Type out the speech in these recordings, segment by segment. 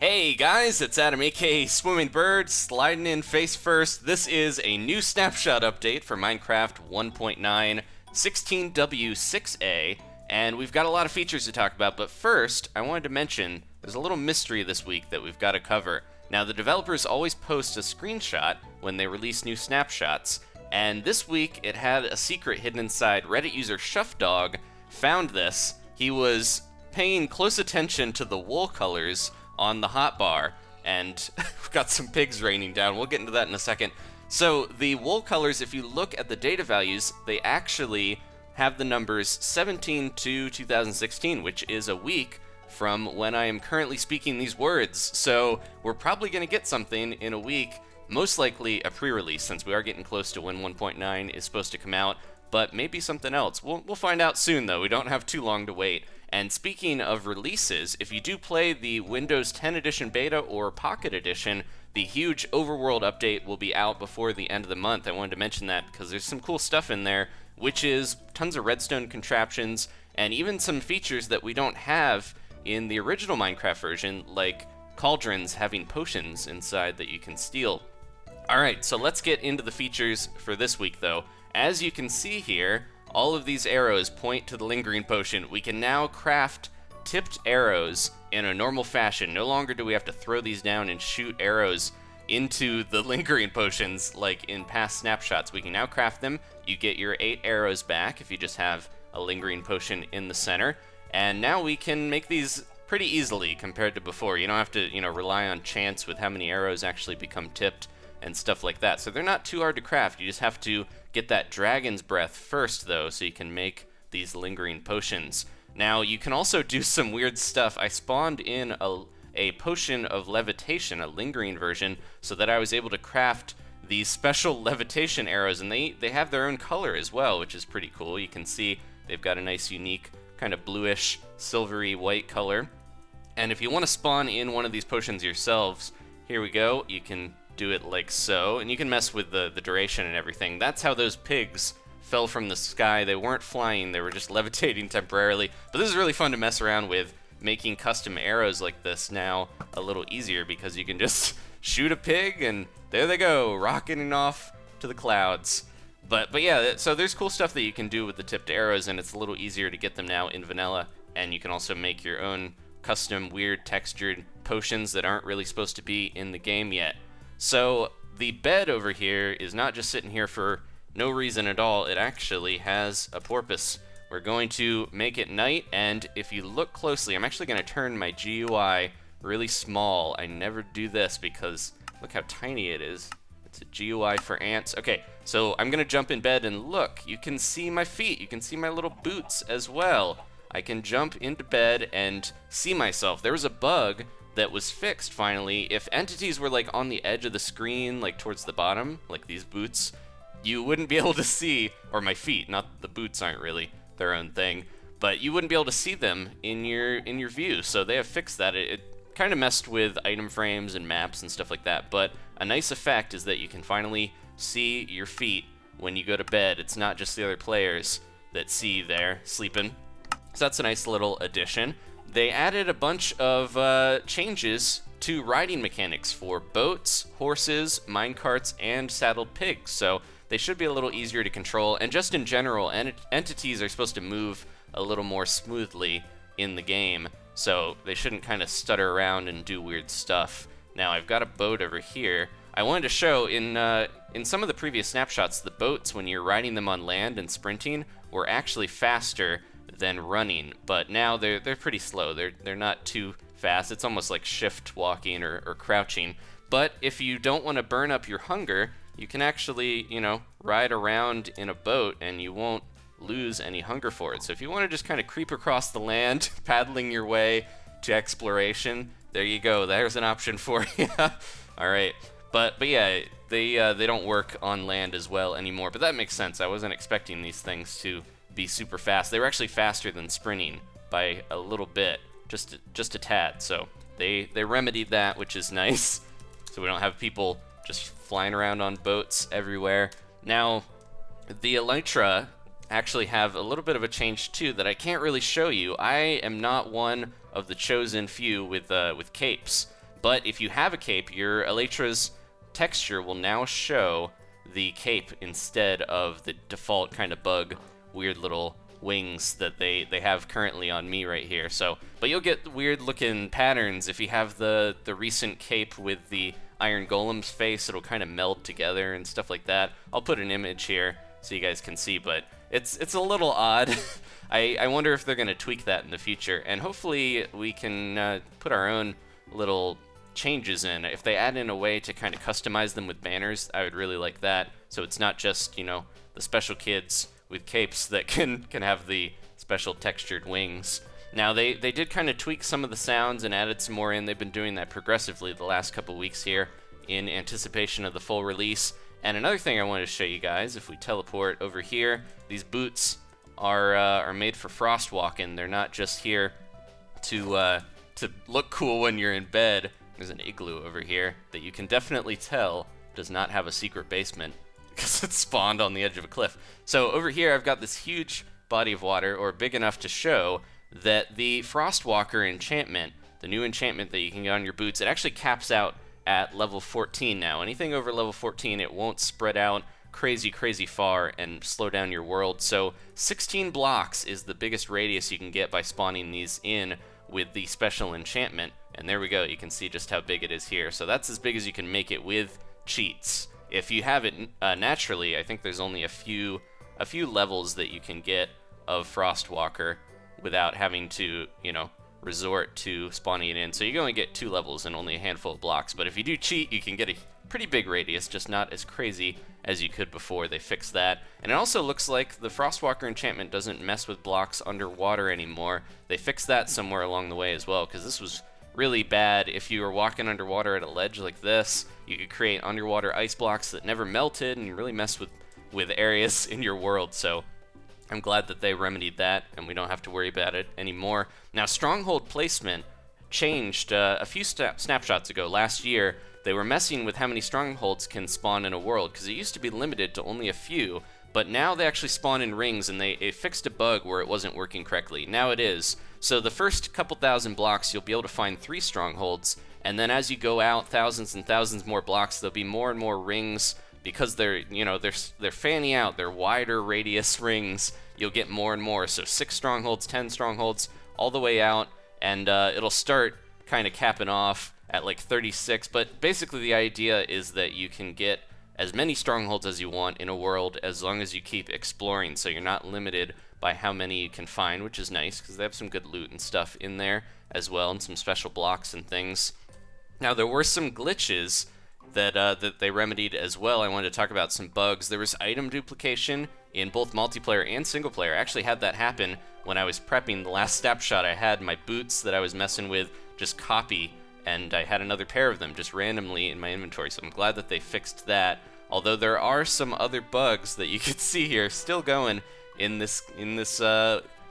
Hey guys, it's Adam aka Swimming Bird, sliding in face first. This is a new snapshot update for Minecraft 1.9 16W6A, and we've got a lot of features to talk about, but first, I wanted to mention there's a little mystery this week that we've got to cover. Now, the developers always post a screenshot when they release new snapshots, and this week it had a secret hidden inside. Reddit user ShuffDog found this. He was paying close attention to the wool colors on the hotbar, and we've got some pigs raining down. We'll get into that in a second. So the wool colors, if you look at the data values, they actually have the numbers 17 to 2016, which is a week from when I am currently speaking these words. So we're probably going to get something in a week, most likely a pre-release, since we are getting close to when 1.9 is supposed to come out, but maybe something else. We'll find out soon, though. We don't have too long to wait. And speaking of releases, if you do play the Windows 10 Edition Beta or Pocket Edition, the huge Overworld update will be out before the end of the month. I wanted to mention that because there's some cool stuff in there, which is tons of redstone contraptions, and even some features that we don't have in the original Minecraft version, like cauldrons having potions inside that you can steal. Alright, so let's get into the features for this week, though. As you can see here, all of these arrows point to the lingering potion. We can now craft tipped arrows in a normal fashion. No longer do we have to throw these down and shoot arrows into the lingering potions like in past snapshots. We can now craft them. You get your 8 arrows back if you just have a lingering potion in the center. And now we can make these pretty easily compared to before. You don't have to, rely on chance with how many arrows actually become tipped and stuff like that. So they're not too hard to craft. You just have to get that dragon's breath first, though, so you can make these lingering potions. Now, you can also do some weird stuff. I spawned in a potion of levitation, a lingering version, so that I was able to craft these special levitation arrows, and they have their own color as well, which is pretty cool. You can see they've got a nice, unique, kind of bluish, silvery white color. And if you want to spawn in one of these potions yourselves, here we go. You can do it like so, and you can mess with the duration and everything. That's how those pigs fell from the sky. They weren't flying, they were just levitating temporarily. But this is really fun to mess around with, making custom arrows like this now a little easier, because you can just shoot a pig and there they go, rocketing off to the clouds. But yeah, so there's cool stuff that you can do with the tipped arrows, and it's a little easier to get them now in vanilla, and you can also make your own custom weird textured potions that aren't really supposed to be in the game yet. So the bed over here is not just sitting here for no reason at all. It actually has a purpose. We're going to make it night, and if you look closely, I'm actually going to turn my GUI really small. I never do this because look how tiny it is. It's a GUI for ants. Okay, so I'm going to jump in bed, and look, you can see my feet. You can see my little boots as well. I can jump into bed and see myself. There was a bug that was fixed finally. If entities were like on the edge of the screen, like towards the bottom, like these boots, you wouldn't be able to see, or my feet, not the boots aren't really their own thing, but you wouldn't be able to see them in your view. So they have fixed that. It kind of messed with item frames and maps and stuff like that, but a nice effect is that you can finally see your feet when you go to bed. It's not just the other players that see you there sleeping. So that's a nice little addition. They added a bunch of changes to riding mechanics for boats, horses, minecarts, and saddled pigs. So they should be a little easier to control. And just in general, entities are supposed to move a little more smoothly in the game. So they shouldn't kind of stutter around and do weird stuff. Now I've got a boat over here. I wanted to show in some of the previous snapshots, the boats, when you're riding them on land and sprinting, were actually faster than running, but now they're pretty slow. They're not too fast. It's almost like shift walking or crouching. But if you don't want to burn up your hunger, you can actually, ride around in a boat and you won't lose any hunger for it. So if you want to just kind of creep across the land, paddling your way to exploration, there you go. There's an option for you. All right. But yeah, they don't work on land as well anymore. But that makes sense. I wasn't expecting these things to be super fast. They were actually faster than sprinting by a little bit, just a tad. So they remedied that, which is nice. So we don't have people just flying around on boats everywhere. Now, the Elytra actually have a little bit of a change too that I can't really show you. I am not one of the chosen few with capes. But if you have a cape, your Elytra's texture will now show the cape instead of the default kind of bug, weird little wings that they have currently on me right here. So, but you'll get weird looking patterns if you have the recent cape with the Iron Golem's face. It'll kind of meld together and stuff like that. I'll put an image here so you guys can see, but it's a little odd. I wonder if they're going to tweak that in the future, and hopefully we can put our own little changes in. If they add in a way to kind of customize them with banners, I would really like that. So it's not just, you know, the special kids with capes that can have the special textured wings. Now they did kind of tweak some of the sounds and added some more in. They've been doing that progressively the last couple weeks here in anticipation of the full release. And another thing I wanted to show you guys, if we teleport over here, these boots are made for frost walking. They're not just here to look cool when you're in bed. There's an igloo over here that you can definitely tell does not have a secret basement because it's spawned on the edge of a cliff. So over here I've got this huge body of water, or big enough to show that the Frostwalker enchantment, the new enchantment that you can get on your boots, it actually caps out at level 14 now. Anything over level 14, it won't spread out crazy far and slow down your world. So 16 blocks is the biggest radius you can get by spawning these in with the special enchantment. And there we go, you can see just how big it is here. So that's as big as you can make it with cheats. If you have it naturally, I think there's only a few levels that you can get of Frostwalker without having to, you know, resort to spawning it in. So you only get 2 levels and only a handful of blocks. But if you do cheat, you can get a pretty big radius, just not as crazy as you could before. They fixed that. And it also looks like the Frostwalker enchantment doesn't mess with blocks underwater anymore. They fixed that somewhere along the way as well, because this was really bad. If you were walking underwater at a ledge like this, you could create underwater ice blocks that never melted and really messed with areas in your world. So I'm glad that they remedied that and we don't have to worry about it anymore. Now, stronghold placement changed a few snapshots ago. Last year, they were messing with how many strongholds can spawn in a world, because it used to be limited to only a few, but now they actually spawn in rings, and they fixed a bug where it wasn't working correctly. Now it is. So the first couple thousand blocks, you'll be able to find 3 strongholds, and then as you go out thousands and thousands more blocks, there'll be more and more rings, because they're fanning out. They're wider radius rings. You'll get more and more. So 6 strongholds, 10 strongholds, all the way out, and it'll start kind of capping off at like 36. But basically the idea is that you can get as many strongholds as you want in a world as long as you keep exploring. So you're not limited by how many you can find, which is nice because they have some good loot and stuff in there as well, and some special blocks and things. Now, there were some glitches that they remedied as well. I wanted to talk about some bugs. There was item duplication in both multiplayer and single player. I actually had that happen when I was prepping the last snapshot. I had my boots that I was messing with just copy, and I had another pair of them just randomly in my inventory, so I'm glad that they fixed that. Although there are some other bugs that you can see here still going in this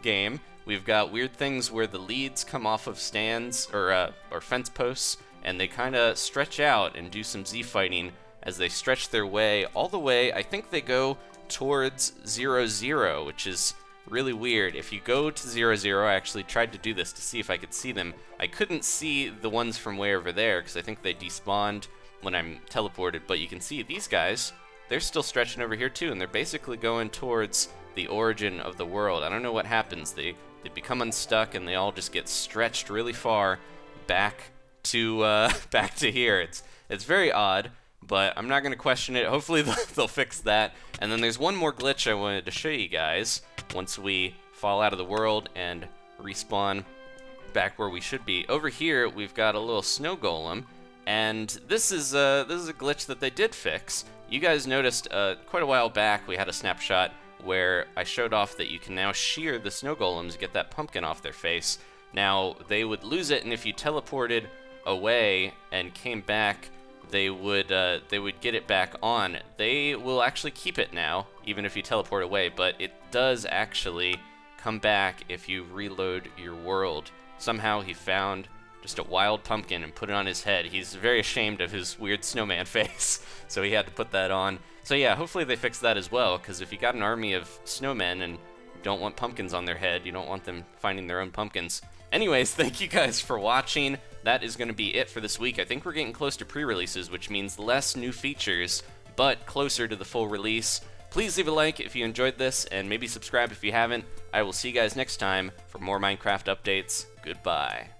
game. We've got weird things where the leads come off of stands or fence posts, and they kind of stretch out and do some Z fighting as they stretch their way all the way. I think they go towards 0-0, which is really weird. If you go to 0-0, I actually tried to do this to see if I could see them. I couldn't see the ones from way over there because I think they despawned when I'm teleported, but you can see these guys, they're still stretching over here too, and they're basically going towards the origin of the world. I don't know what happens. They become unstuck and they all just get stretched really far back to here. It's very odd, but I'm not going to question it. Hopefully they'll fix that. And then there's one more glitch I wanted to show you guys once we fall out of the world and respawn back where we should be. Over here we've got a little snow golem, and this is a glitch that they did fix. You guys noticed quite a while back we had a snapshot where I showed off that you can now shear the snow golems to get that pumpkin off their face. Now, they would lose it, and if you teleported away and came back, they would get it back on. They will actually keep it now, even if you teleport away, but it does actually come back if you reload your world. Somehow he found just a wild pumpkin and put it on his head. He's very ashamed of his weird snowman face, so he had to put that on. So yeah, hopefully they fix that as well, because if you got an army of snowmen and don't want pumpkins on their head, you don't want them finding their own pumpkins. Anyways, thank you guys for watching. that is going to be it for this week. I think we're getting close to pre-releases, which means less new features, but closer to the full release. Please leave a like if you enjoyed this, and maybe subscribe if you haven't. I will see you guys next time for more Minecraft updates. Goodbye.